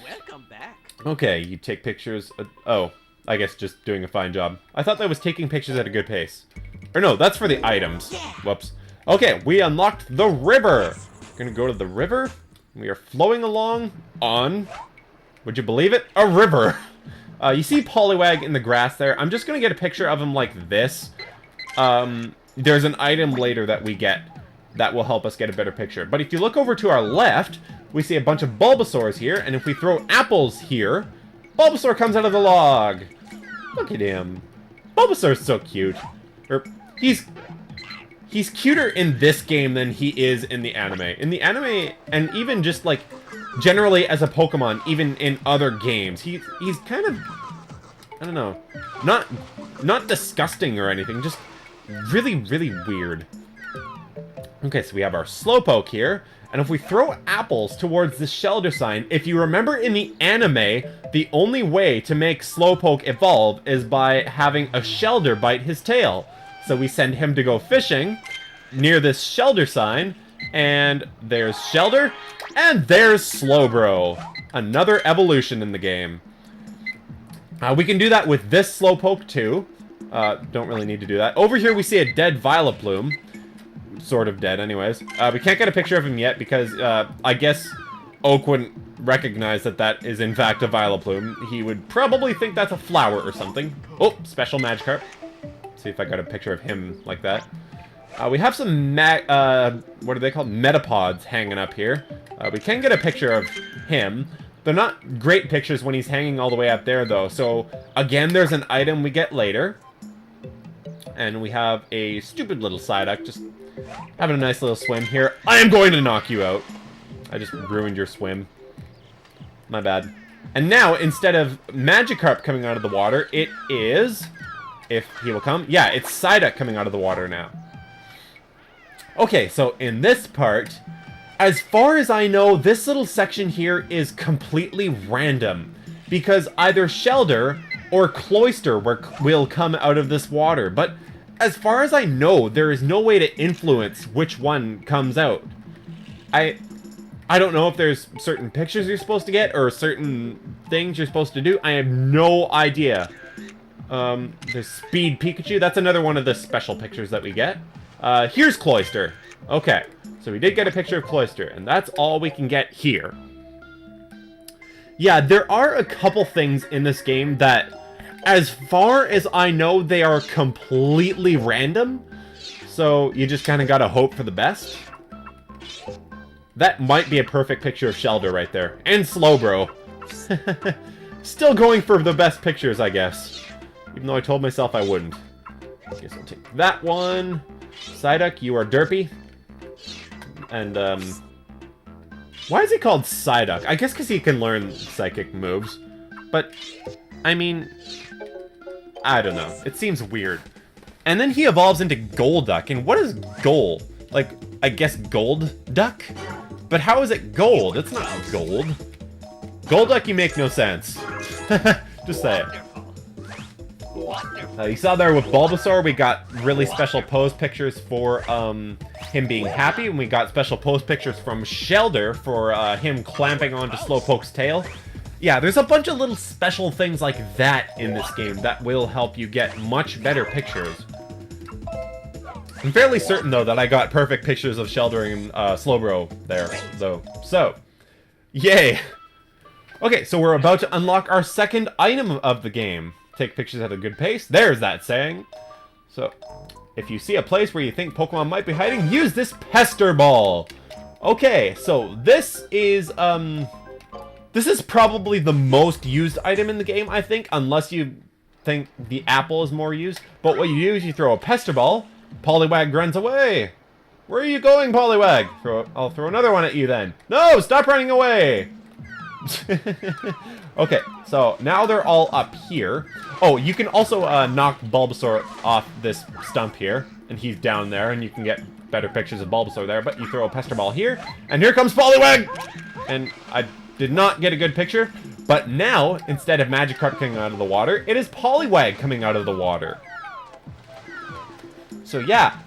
Welcome back. Okay, you take pictures. Oh, I guess just doing a fine job. I thought that was taking pictures at a good pace. Or no, that's for the items. Whoops. Okay, we unlocked the river. We're gonna go to the river. We are flowing along on, would you believe it, a river. You see Poliwag in the grass there. I'm just gonna get a picture of him like this. There's an item later that we get that will help us get a better picture. But if you look over to our left, we see a bunch of Bulbasaurs here, and if we throw apples here, Bulbasaur comes out of the log. Look at him. Bulbasaur's so cute. He's cuter in this game than he is in the anime. In the anime, and even just like generally as a Pokemon, even in other games, he's kind of, I don't know, not disgusting or anything, just really, really weird. Okay, so we have our Slowpoke here, and if we throw apples towards the Shellder sign, if you remember in the anime, the only way to make Slowpoke evolve is by having a Shellder bite his tail. So we send him to go fishing near this Shellder sign, and there's Shellder, and there's Slowbro. Another evolution in the game. We can do that with this Slowpoke too. Don't really need to do that. Over here we see a dead Vileplume. Sort of dead anyways. We can't get a picture of him yet because I guess Oak wouldn't recognize that that is in fact a Vileplume. He would probably think that's a flower or something. Oh, special Magikarp. See if I got a picture of him like that. We have some what are they called? Metapods hanging up here. We can get a picture of him. They're not great pictures when he's hanging all the way up there though. So again, there's an item we get later. And we have a stupid little Psyduck just having a nice little swim here. I am going to knock you out. I just ruined your swim. My bad. And now, instead of Magikarp coming out of the water, it is, if he will come, yeah, it's Psyduck coming out of the water now. Okay, so in this part, as far as I know, this little section here is completely random. Because either Shellder or Cloyster will come out of this water. But as far as I know, there is no way to influence which one comes out. I don't know if there's certain pictures you're supposed to get or certain things you're supposed to do. I have no idea. There's Speed Pikachu. That's another one of the special pictures that we get. Here's Cloyster. Okay, so we did get a picture of Cloyster, and that's all we can get here. Yeah, there are a couple things in this game that, as far as I know, they are completely random. So you just kind of gotta hope for the best. That might be a perfect picture of Shellder right there. And Slowbro. Still going for the best pictures, I guess. Even though I told myself I wouldn't. Guess I'll take that one. Psyduck, you are derpy. And, why is he called Psyduck? I guess because he can learn psychic moves. But, I mean, I don't know. It seems weird. And then he evolves into Golduck. And what is gold? Like, I guess gold duck? But how is it gold? It's not gold. Golduck, you make no sense. Just say it. You saw there with Bulbasaur, we got really special pose pictures for him being happy, and we got special pose pictures from Shellder for him clamping onto Slowpoke's tail. Yeah, there's a bunch of little special things like that in this game that will help you get much better pictures. I'm fairly certain, though, that I got perfect pictures of Shellder and Slowbro there, though. So, yay! Okay, so we're about to unlock our second item of the game. Take pictures at a good pace. There's that saying. So, if you see a place where you think Pokemon might be hiding, use this Pester Ball. Okay, so this is probably the most used item in the game, I think, unless you think the apple is more used. But what you do is you throw a Pester Ball, Poliwag runs away. Where are you going, Poliwag? I'll throw another one at you then. No, stop running away. Okay, so now they're all up here. Oh, you can also knock Bulbasaur off this stump here, and he's down there, and you can get better pictures of Bulbasaur there, but you throw a Pester Ball here, and here comes Poliwag! And I did not get a good picture, but now, instead of Magikarp coming out of the water, it is Poliwag coming out of the water. So yeah,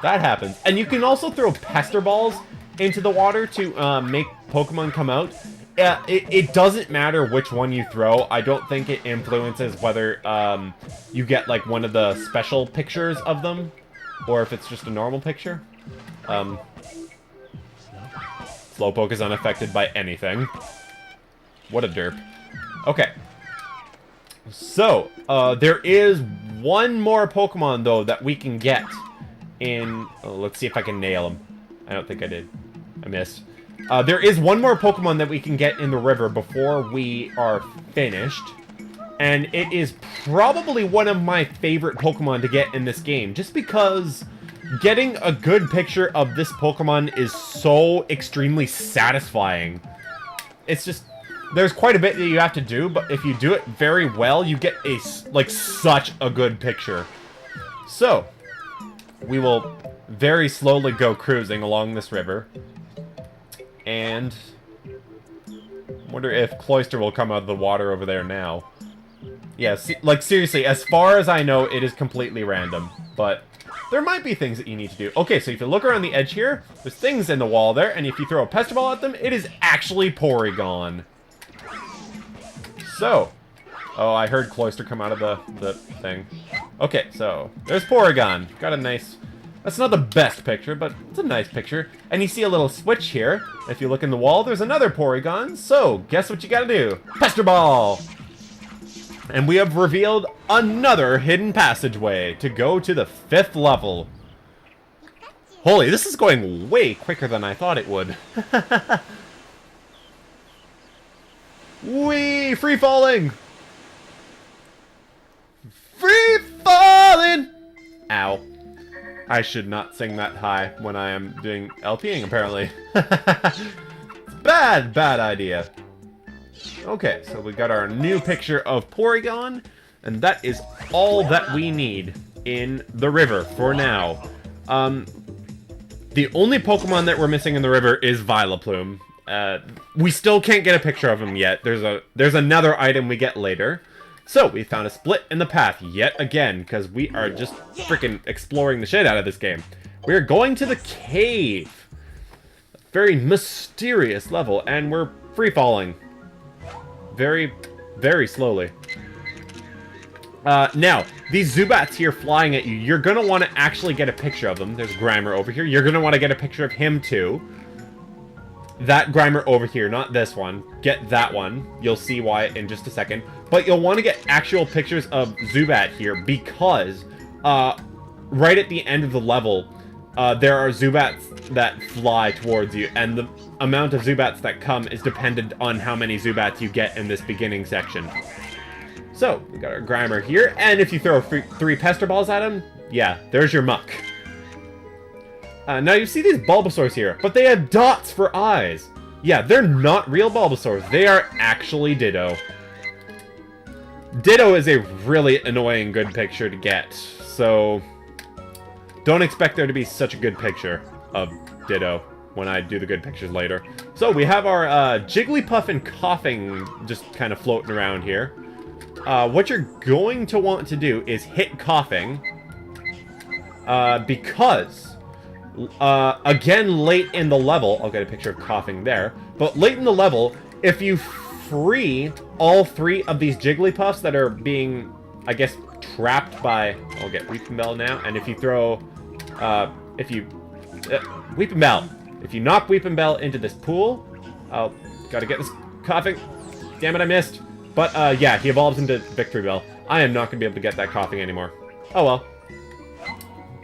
that happens. And you can also throw Pester Balls into the water to make Pokemon come out. it doesn't matter which one you throw. I don't think it influences whether you get like one of the special pictures of them, or if it's just a normal picture. Slowpoke is unaffected by anything. What a derp. Okay. So, there is one more Pokemon, though, that we can get in... Oh, let's see if I can nail him. I don't think I did. I missed. There is one more Pokemon that we can get in the river before we are finished. And it is probably one of my favorite Pokemon to get in this game. Just because getting a good picture of this Pokemon is so extremely satisfying. It's just... There's quite a bit that you have to do, but if you do it very well, you get a, like, such a good picture. So, we will very slowly go cruising along this river. And I wonder if Cloyster will come out of the water over there now. Yeah, like, seriously, as far as I know, it is completely random. But there might be things that you need to do. Okay, so if you look around the edge here, there's things in the wall there, and if you throw a Pester Ball at them, it is actually Porygon. So, oh, I heard Cloyster come out of the thing. Okay, so, there's Porygon. Got a nice... That's not the best picture, but it's a nice picture. And you see a little switch here. If you look in the wall, there's another Porygon. So, guess what you gotta do? Pester Ball! And we have revealed another hidden passageway to go to the 5th level. Holy, this is going way quicker than I thought it would. Wee! Free falling! Free falling! Ow. I should not sing that high when I am doing LPing, apparently. Bad idea. Okay, so we got our new picture of Porygon, and that is all that we need in the river for now. The only Pokemon that we're missing in the river is Vileplume. We still can't get a picture of him yet. There's another item we get later. So, we found a split in the path yet again, because we are just freaking exploring the shit out of this game. We're going to the cave. Very mysterious level, and we're free-falling. Very, very slowly. Now, these Zubats here flying at you, you're going to want to actually get a picture of them. There's Grimer over here. You're going to want to get a picture of him, too. That Grimer over here, not this one. Get that one. You'll see why in just a second. But you'll want to get actual pictures of Zubat here because right at the end of the level, there are Zubats that fly towards you, and the amount of Zubats that come is dependent on how many Zubats you get in this beginning section. So, we got our Grimer here, and if you throw 3 Pester Balls at him, yeah, there's your Muck. Now you see these Bulbasaurs here, but they have dots for eyes. Yeah, they're not real Bulbasaurs. They are actually Ditto. Ditto is a really annoying good picture to get, so don't expect there to be such a good picture of Ditto when I do the good pictures later. So we have our Jigglypuff and Coughing just kind of floating around here. What you're going to want to do is hit Coughing, because... again, late in the level, I'll get a picture of Coughing there, but late in the level, if you free all 3 of these Jigglypuffs that are being, I guess, trapped by... I'll get Weeping Bell now, and if you throw, Weeping Bell. If you knock Weeping Bell into this pool, I'll gotta get this Coughing. Damn it, I missed. But, yeah, he evolves into Victory Bell. I am not gonna be able to get that Coughing anymore. Oh well.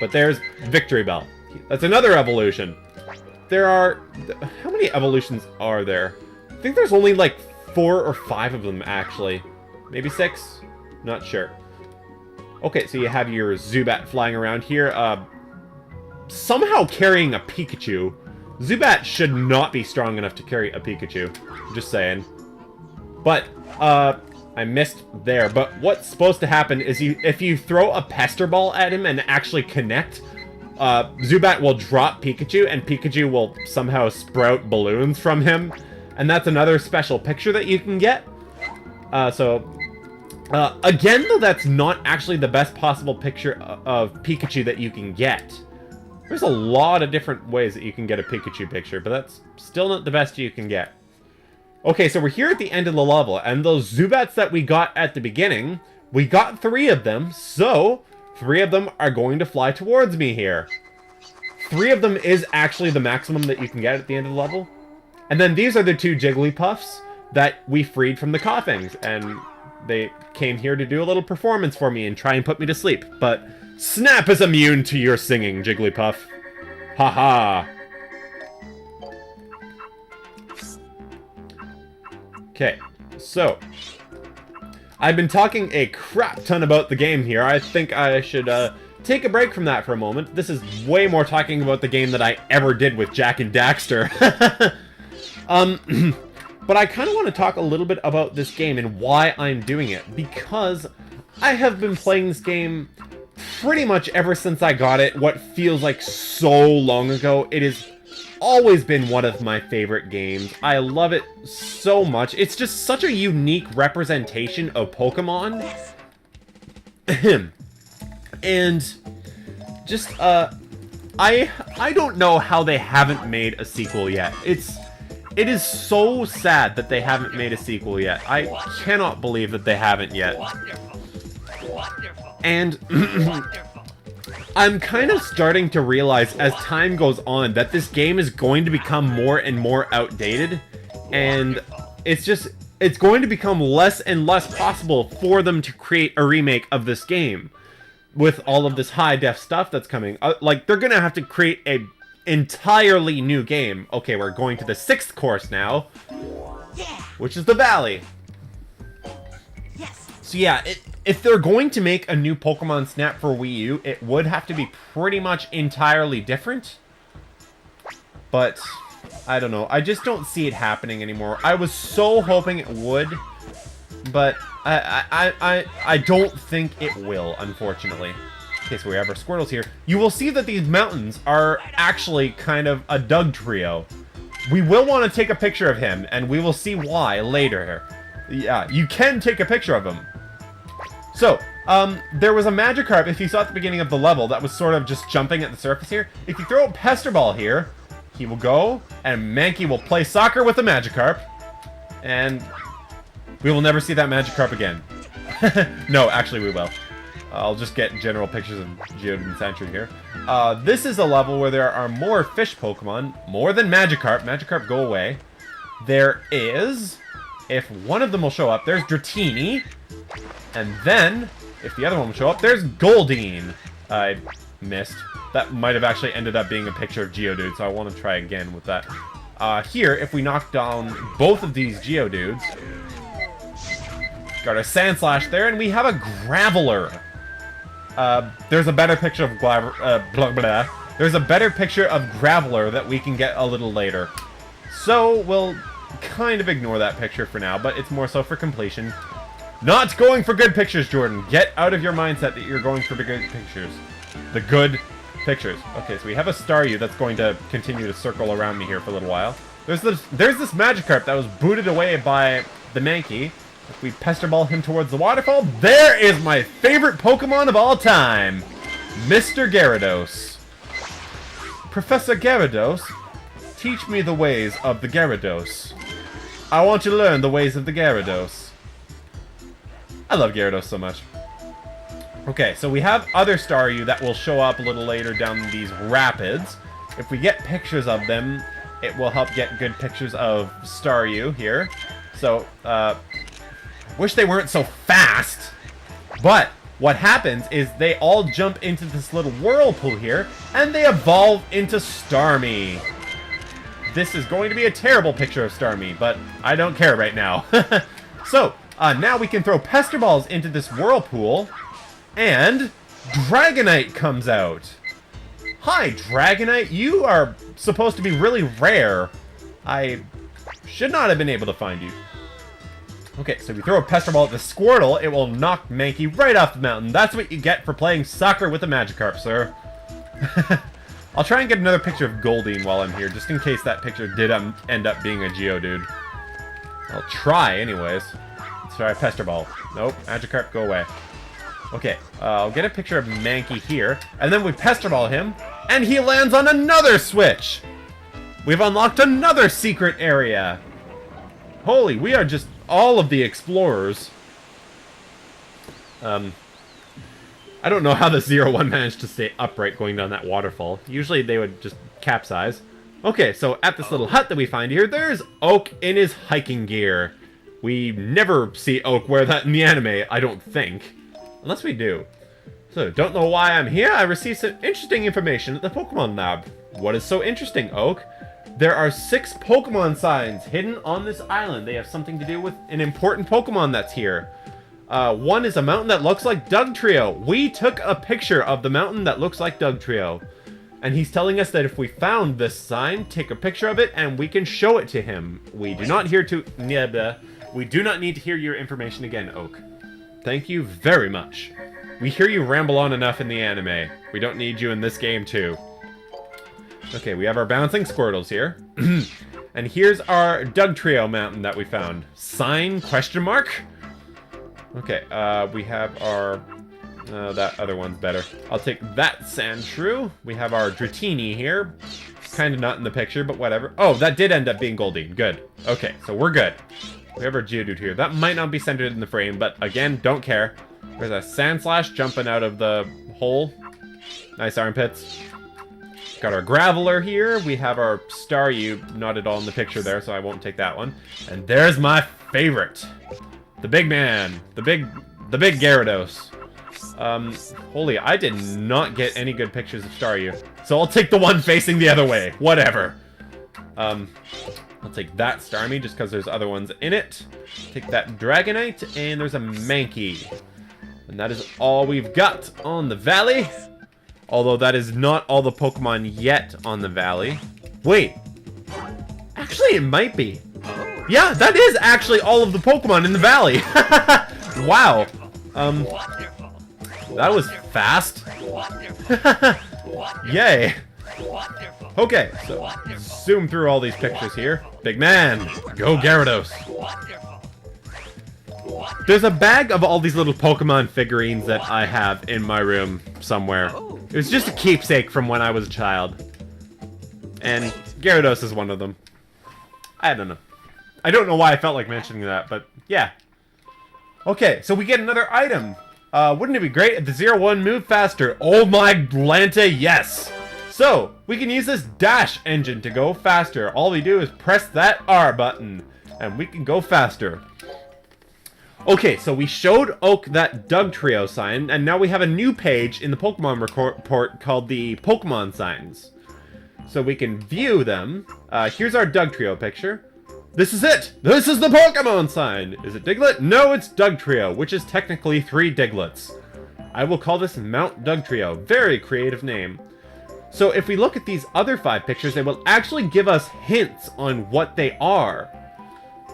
But there's Victory Bell. That's another evolution. There are... How many evolutions are there? I think there's only like 4 or 5 of them, actually. Maybe 6? Not sure. Okay, so you have your Zubat flying around here. Somehow carrying a Pikachu. Zubat should not be strong enough to carry a Pikachu. Just saying. But, I missed there. But what's supposed to happen is if you throw a Pester Ball at him and actually connect... Zubat will drop Pikachu, and Pikachu will somehow sprout balloons from him. And that's another special picture that you can get. Again, though, that's not actually the best possible picture of Pikachu that you can get. There's a lot of different ways that you can get a Pikachu picture, but that's still not the best you can get. Okay, so we're here at the end of the level, and those Zubats that we got at the beginning, we got 3 of them, so 3 of them are going to fly towards me here. 3 of them is actually the maximum that you can get at the end of the level. And then these are the 2 Jigglypuffs that we freed from the Koffings, and they came here to do a little performance for me and try and put me to sleep. But Snap is immune to your singing, Jigglypuff. Haha. Okay, so I've been talking a crap ton about the game here. I think I should take a break from that for a moment. This is way more talking about the game than I ever did with Jak and Daxter. But I kind of want to talk a little bit about this game and why I'm doing it. Because I have been playing this game pretty much ever since I got it, what feels like so long ago. It has always been one of my favorite games. I love it so much. It's just such a unique representation of Pokemon. And just, I don't know how they haven't made a sequel yet. It is so sad that they haven't made a sequel yet. I cannot believe that they haven't yet. And I'm kind of starting to realize as time goes on that this game is going to become more and more outdated, and it's going to become less and less possible for them to create a remake of this game with all of this high-def stuff that's coming. Like, they're gonna have to create a entirely new game. Okay, we're going to the 6th course now, which is the Valley. So yeah, if they're going to make a new Pokemon Snap for Wii U, it would have to be pretty much entirely different. But I don't know. I just don't see it happening anymore. I was so hoping it would, but I don't think it will, unfortunately. Okay, so we have our Squirtles here. You will see that these mountains are actually kind of a Dugtrio. We will want to take a picture of him, and we will see why later. Yeah, you can take a picture of him. So, there was a Magikarp, if you saw at the beginning of the level, that was sort of just jumping at the surface here. If you throw a Pester Ball here, he will go, and Mankey will play soccer with the Magikarp, and we will never see that Magikarp again. No, actually we will. I'll just get general pictures of Geodude and Sandshrew here. This is a level where there are more fish Pokemon, more than Magikarp. Magikarp, go away. There is, if one of them will show up, there's Dratini. And then, if the other one will show up, there's Goldeen. I missed. That might have actually ended up being a picture of Geodude, so I want to try again with that. Here, if we knock down both of these Geodudes, got a Sandslash there, and we have a Graveler. There's a better picture of There's a better picture of Graveler that we can get a little later. So, we'll kind of ignore that picture for now, but it's more so for completion. Not going for good pictures, Jordan. Get out of your mindset that you're going for the good pictures. The good pictures. Okay, so we have a Staryu that's going to continue to circle around me here for a little while. There's this Magikarp that was booted away by the Mankey. If we Pester Ball him towards the waterfall, there is my favorite Pokemon of all time, Mr. Gyarados. Professor Gyarados, teach me the ways of the Gyarados. I want to learn the ways of the Gyarados. I love Gyarados so much. Okay, so we have other Staryu that will show up a little later down these rapids. If we get pictures of them, it will help get good pictures of Staryu here. So, wish they weren't so fast. But what happens is they all jump into this little whirlpool here, and they evolve into Starmie. This is going to be a terrible picture of Starmie, but I don't care right now. So, now we can throw Pester Balls into this whirlpool, and Dragonite comes out. Hi, Dragonite. You are supposed to be really rare. I should not have been able to find you. Okay, so if you throw a Pester Ball at the Squirtle, it will knock Mankey right off the mountain. That's what you get for playing soccer with a Magikarp, sir. I'll try and get another picture of Goldeen while I'm here, just in case that picture did end up being a Geodude. I'll try, anyways. Let's try a Pester Ball. Nope, Magikarp, go away. Okay, I'll get a picture of Mankey here, and then we Pester Ball him, and he lands on another switch! We've unlocked another secret area! Holy, we are just all of the explorers. I don't know how the 01 managed to stay upright going down that waterfall. Usually they would just capsize. Okay, so at this little hut that we find here, there's Oak in his hiking gear. We never see Oak wear that in the anime, I don't think. Unless we do. So, don't know why I'm here. I received some interesting information at the Pokemon Lab. What is so interesting, Oak? There are 6 Pokemon signs hidden on this island. They have something to do with an important Pokemon that's here. One is a mountain that looks like Dugtrio. We took a picture of the mountain that looks like Dugtrio. And he's telling us that if we found this sign, take a picture of it, and we can show it to him. We do not We do not need to hear your information again, Oak. Thank you very much. We hear you ramble on enough in the anime. We don't need you in this game, too. Okay, we have our bouncing Squirtles here. And here's our Dugtrio mountain that we found. Sign, question mark? Okay, we have our... that other one's better. I'll take that Sandshrew. We have our Dratini here. Kind of not in the picture, but whatever. Oh, that did end up being Goldeen. Good. Okay, so we're good. We have our Geodude here. That might not be centered in the frame, but again, don't care. There's a Sandslash jumping out of the hole. Nice armpits. Got our Graveler here. We have our Staryu, not at all in the picture there, so I won't take that one. And there's my favorite. The big man. The big Gyarados. Holy, I did not get any good pictures of Staryu. So I'll take the one facing the other way. Whatever. I'll take that Starmie just because there's other ones in it. Take that Dragonite, and there's a Mankey. And that is all we've got on the valley. Although that is not all the Pokemon yet on the valley. Wait. Actually, it might be. Yeah, that is actually all of the Pokemon in the valley. Wow. That was fast. Yay. Okay, so zoom through all these pictures here. Big man, go Gyarados. There's a bag of all these little Pokemon figurines that I have in my room somewhere. It was just a keepsake from when I was a child. And Gyarados is one of them. I don't know. I don't know why I felt like mentioning that, but yeah. Okay, so we get another item. Wouldn't it be great if the 01 moved faster? Oh my Lanta, yes! So, we can use this dash engine to go faster. All we do is press that R button, and we can go faster. Okay, so we showed Oak that Dugtrio sign, and now we have a new page in the Pokemon report called the Pokemon signs. So we can view them. Here's our Dugtrio picture. This is it! This is the Pokemon sign! Is it Diglett? No, it's Dugtrio, which is technically 3 Diglets. I will call this Mount Dugtrio. Very creative name. So if we look at these other 5 pictures, they will actually give us hints on what they are.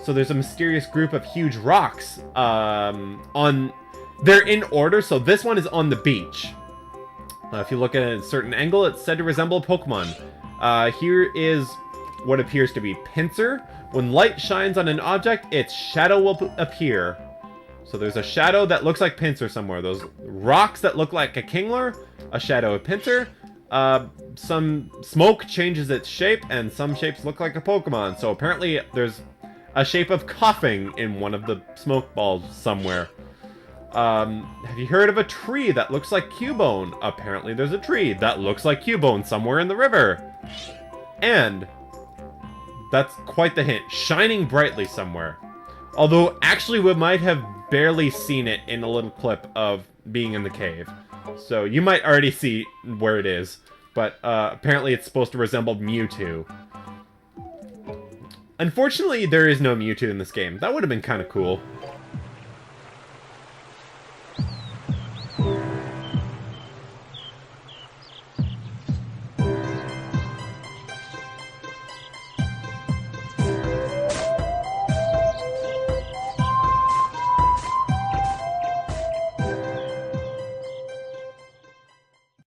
So there's a mysterious group of huge rocks. They're in order, so this one is on the beach. If you look at a certain angle, it's said to resemble a Pokemon. Here is what appears to be Pinsir. When light shines on an object, its shadow will appear. So there's a shadow that looks like Pinsir somewhere. Those rocks that look like a Kingler, a shadow of Pinsir. Some smoke changes its shape, and some shapes look like a Pokemon. So apparently there's a shape of coughing in one of the smoke balls somewhere. Have you heard of a tree that looks like Cubone? Apparently there's a tree that looks like Cubone somewhere in the river. And that's quite the hint. Shining brightly somewhere. Although, actually, we might have barely seen it in a little clip of being in the cave. So, you might already see where it is. But, apparently it's supposed to resemble Mewtwo. Unfortunately, there is no Mewtwo in this game. That would have been kind of cool.